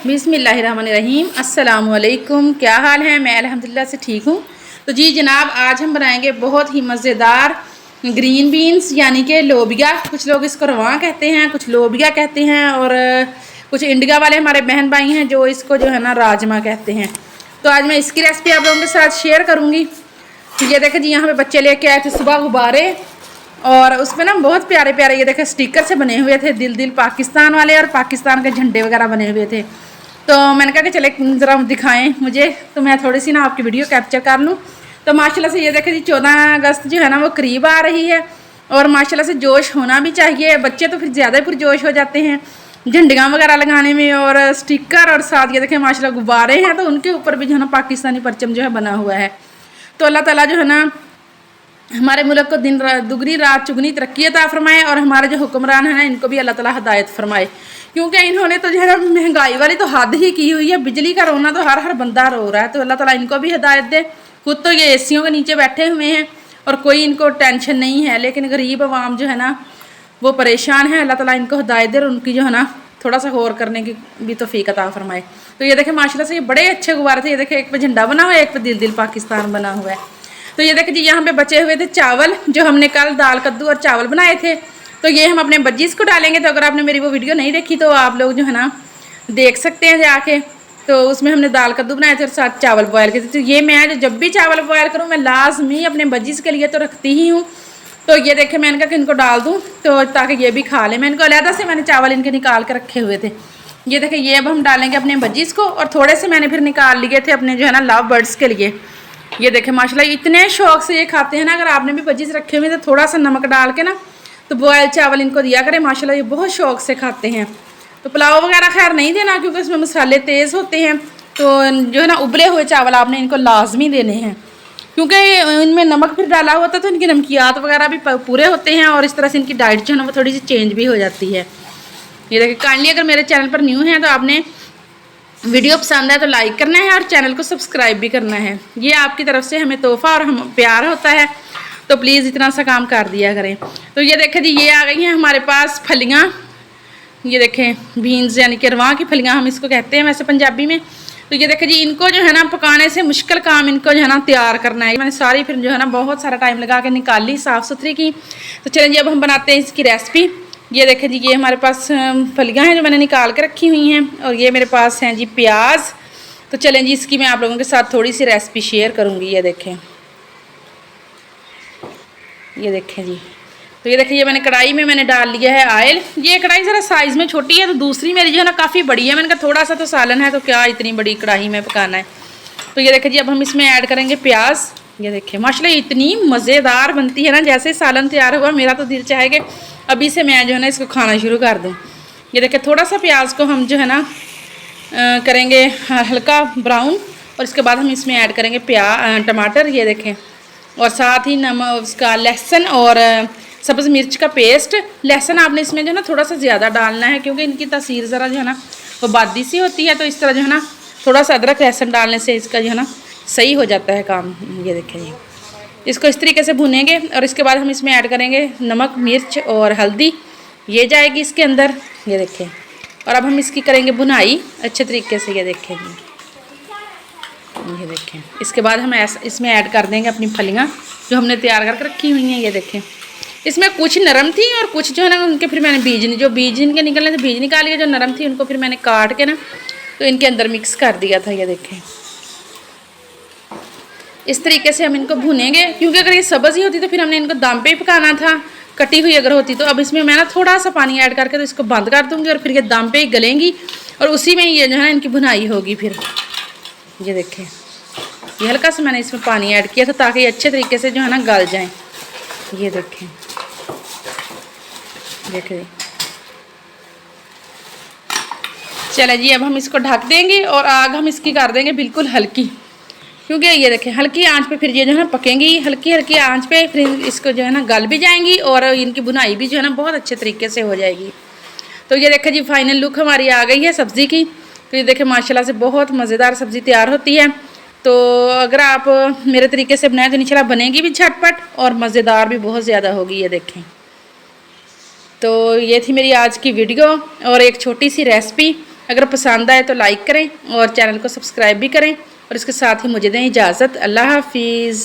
बिस्मिल्लाहिर्रहमानिर्रहीम। अस्सलाम वालेकुम। क्या हाल है? मैं अल्हम्दुलिल्लाह से ठीक हूँ। तो जी जनाब, आज हम बनाएंगे बहुत ही मज़ेदार ग्रीन बीन्स यानी कि लोबिया। कुछ लोग इसको रवां कहते हैं, कुछ लोबिया कहते हैं, और कुछ इंडिया वाले हमारे बहन भाई हैं जो इसको जो है ना राजमा कहते हैं। तो आज मैं इसकी रेसिपी आप लोगों के साथ शेयर करूँगी। तो ये देखें जी, यहाँ पे बच्चे लेके आए थे सुबह गुब्बारे, और उसमें ना बहुत प्यारे प्यारे ये देखें स्टिकर से बने हुए थे, दिल दिल पाकिस्तान वाले, और पाकिस्तान के झंडे वगैरह बने हुए थे। तो मैंने कहा कि चले ज़रा दिखाएं मुझे, तो मैं थोड़ी सी ना आपकी वीडियो कैप्चर कर लूँ। तो माशाल्लाह से ये देखें जी, 14 अगस्त जो है ना वो करीब आ रही है, और माशाल्लाह से जोश होना भी चाहिए। बच्चे तो फिर ज़्यादा ही पुरजोश हो जाते हैं झंडियाँ वगैरह लगाने में, और स्टिकर, और साथ ये देखें माशाल्लाह गुब्बारे हैं, तो उनके ऊपर भी जो है ना पाकिस्तानी परचम जो है बना हुआ है। तो अल्लाह ताला जो है ना हमारे मुल्क को दिन दुगनी रात चुगनी तरक्की अता फरमाए, और हमारे जो हुक्मरान हैं ना इनको भी अल्लाह ताला हदायत फरमाए, क्योंकि इन्होंने तो जो है ना महंगाई वाली तो हद ही की हुई है। बिजली का रोना तो हर बंदा रो रहा है। तो अल्लाह ताला इनको भी हदायत दे। खुद तो ये एसियों के नीचे बैठे हुए हैं और कोई इनको टेंशन नहीं है, लेकिन गरीब आवाम जो है ना वो परेशान है। अल्लाह ताला इनको हदायत दे और उनकी जो है ना थोड़ा सा गौर करने की भी तौफीक अता फरमाए। तो ये देखें माशाल्लाह से ये बड़े अच्छे गुब्बारे थे। ये देखें, एक पे झंडा बना हुआ है, एक पे दिल दिल पाकिस्तान बना हुआ है। तो ये देखें जी, यहाँ पे बचे हुए थे चावल, जो हमने कल दाल कद्दू और चावल बनाए थे। तो ये हम अपने बज्जीस को डालेंगे। तो अगर आपने मेरी वो वीडियो नहीं देखी तो आप लोग जो है ना देख सकते हैं जाके। तो उसमें हमने दाल कद्दू बनाए थे और साथ चावल बॉयल किए थे। तो ये मैं जब भी चावल बॉयल करूँ मैं लाजमी अपने बज्जीस के लिए तो रखती ही हूँ। तो ये देखें, मैंने कहा कि इनको डाल दूँ तो ताकि ये भी खा लें। मैं इनको अलहदा से मैंने चावल इनके निकाल के रखे हुए थे। ये देखें, ये अब हम डालेंगे अपने बज्जीस को, और थोड़े से मैंने फिर निकाल लिए थे अपने जो है ना लव बर्ड्स के लिए। ये देखें माशाल्लाह इतने शौक से ये खाते हैं ना। अगर आपने भी बज्जीस रखे हुए तो थोड़ा सा नमक डाल के ना तो बॉयल चावल इनको दिया करें। माशाल्लाह ये बहुत शौक से खाते हैं। तो पुलाव वगैरह खैर नहीं देना, क्योंकि उसमें मसाले तेज़ होते हैं। तो जो है ना उबले हुए चावल आपने इनको लाजमी देने हैं, क्योंकि इनमें नमक फिर डाला होता है तो इनकी नमकियात वगैरह भी पूरे होते हैं, और इस तरह से इनकी डाइट जो है ना वो थोड़ी सी चेंज भी हो जाती है। ये देखिए, काइंडली अगर मेरे चैनल पर न्यू हैं तो आपने वीडियो पसंद है तो लाइक करना है और चैनल को सब्सक्राइब भी करना है। ये आपकी तरफ से हमें तोहफ़ा और हम प्यार होता है, तो प्लीज़ इतना सा काम कर दिया करें। तो ये देखें जी, ये आ गई हैं हमारे पास फलियाँ। ये देखें बीन्स यानी कि रवां की फलियाँ हम इसको कहते हैं वैसे पंजाबी में। तो ये देखें जी, इनको जो है ना पकाने से मुश्किल काम इनको जो है ना तैयार करना है। मैंने सारी फिर जो है ना बहुत सारा टाइम लगा के निकाली, साफ़ सुथरी की। तो चलें जी, अब हम बनाते हैं इसकी रेसिपी। ये देखें जी, ये हमारे पास फलियाँ हैं जो मैंने निकाल के रखी हुई हैं, और ये मेरे पास हैं जी प्याज। तो चलें जी, इसकी मैं आप लोगों के साथ थोड़ी सी रेसिपी शेयर करूँगी। ये देखें, ये देखें जी। तो ये देखिए, ये मैंने कढ़ाई में मैंने डाल लिया है ऑयल। ये कढ़ाई ज़रा साइज़ में छोटी है, तो दूसरी मेरी जो है ना काफ़ी बड़ी है। मैंने कहा थोड़ा सा तो सालन है, तो क्या इतनी बड़ी कढ़ाई में पकाना है। तो ये देखिए जी, अब हम इसमें ऐड करेंगे प्याज। ये देखिए माशाल्लाह इतनी मज़ेदार बनती है ना, जैसे सालन तैयार हुआ मेरा तो दिल चाहेगा अभी से मैं जो है ना इसको खाना शुरू कर दूँ। ये देखिए, थोड़ा सा प्याज को हम जो है ना करेंगे हल्का ब्राउन, और इसके बाद हम इसमें ऐड करेंगे टमाटर। ये देखें, और साथ ही नमक, उसका लहसुन और सब्ज़ मिर्च का पेस्ट। लहसुन आपने इसमें जो है ना थोड़ा सा ज़्यादा डालना है, क्योंकि इनकी तासीर ज़रा जो है ना वो बादी सी होती है। तो इस तरह जो है ना थोड़ा सा अदरक लहसुन डालने से इसका जो है ना सही हो जाता है काम। ये देखें जी, इसको इस तरीके से भुनेंगे, और इसके बाद हम इसमें ऐड करेंगे नमक मिर्च और हल्दी। ये जाएगी इसके अंदर। ये देखें, और अब हम इसकी करेंगे भुनाई अच्छे तरीके से। ये देखें जी, ये देखें, इसके बाद हम इसमें ऐड कर देंगे अपनी फलियाँ जो हमने तैयार करके रखी हुई हैं। ये देखें, इसमें कुछ नरम थी और कुछ जो है ना उनके फिर मैंने बीज इनके निकलने थे बीज निकाल लिए। जो नरम थी उनको फिर मैंने काट के ना तो इनके अंदर मिक्स कर दिया था। ये देखें, इस तरीके से हम इनको भुनेंगे, क्योंकि अगर ये सब्ज़ ही होती तो फिर हमने इनको दम पे ही पकाना था, कटी हुई अगर होती तो। अब इसमें मैं ना थोड़ा सा पानी ऐड करके तो इसको बंद कर दूँगी, और फिर ये दम पे ही गलेंगी, और उसी में ये जो है इनकी भुनाई होगी फिर। ये देखें, ये हल्का सा मैंने इसमें पानी ऐड किया था ताकि ये अच्छे तरीके से जो है ना गल जाएँ। ये देखें, देखें, चले जी, अब हम इसको ढक देंगे और आग हम इसकी कर देंगे बिल्कुल हल्की, क्योंकि ये देखें हल्की आंच पे फिर ये जो है ना पकेंगी। हल्की हल्की आंच पे फिर इसको जो है ना गल भी जाएंगी, और इनकी बुनाई भी जो है ना बहुत अच्छे तरीके से हो जाएगी। तो ये देखें जी, फाइनल लुक हमारी आ गई है सब्ज़ी की। तो ये देखें माशाल्लाह से बहुत मज़ेदार सब्ज़ी तैयार होती है। तो अगर आप मेरे तरीके से बनाएं तो इंशाल्लाह बनेगी भी झटपट और मज़ेदार भी बहुत ज़्यादा होगी। ये देखें, तो ये थी मेरी आज की वीडियो और एक छोटी सी रेसिपी। अगर पसंद आए तो लाइक करें और चैनल को सब्सक्राइब भी करें और इसके साथ ही मुझे दें इजाज़त। अल्लाह हाफिज़।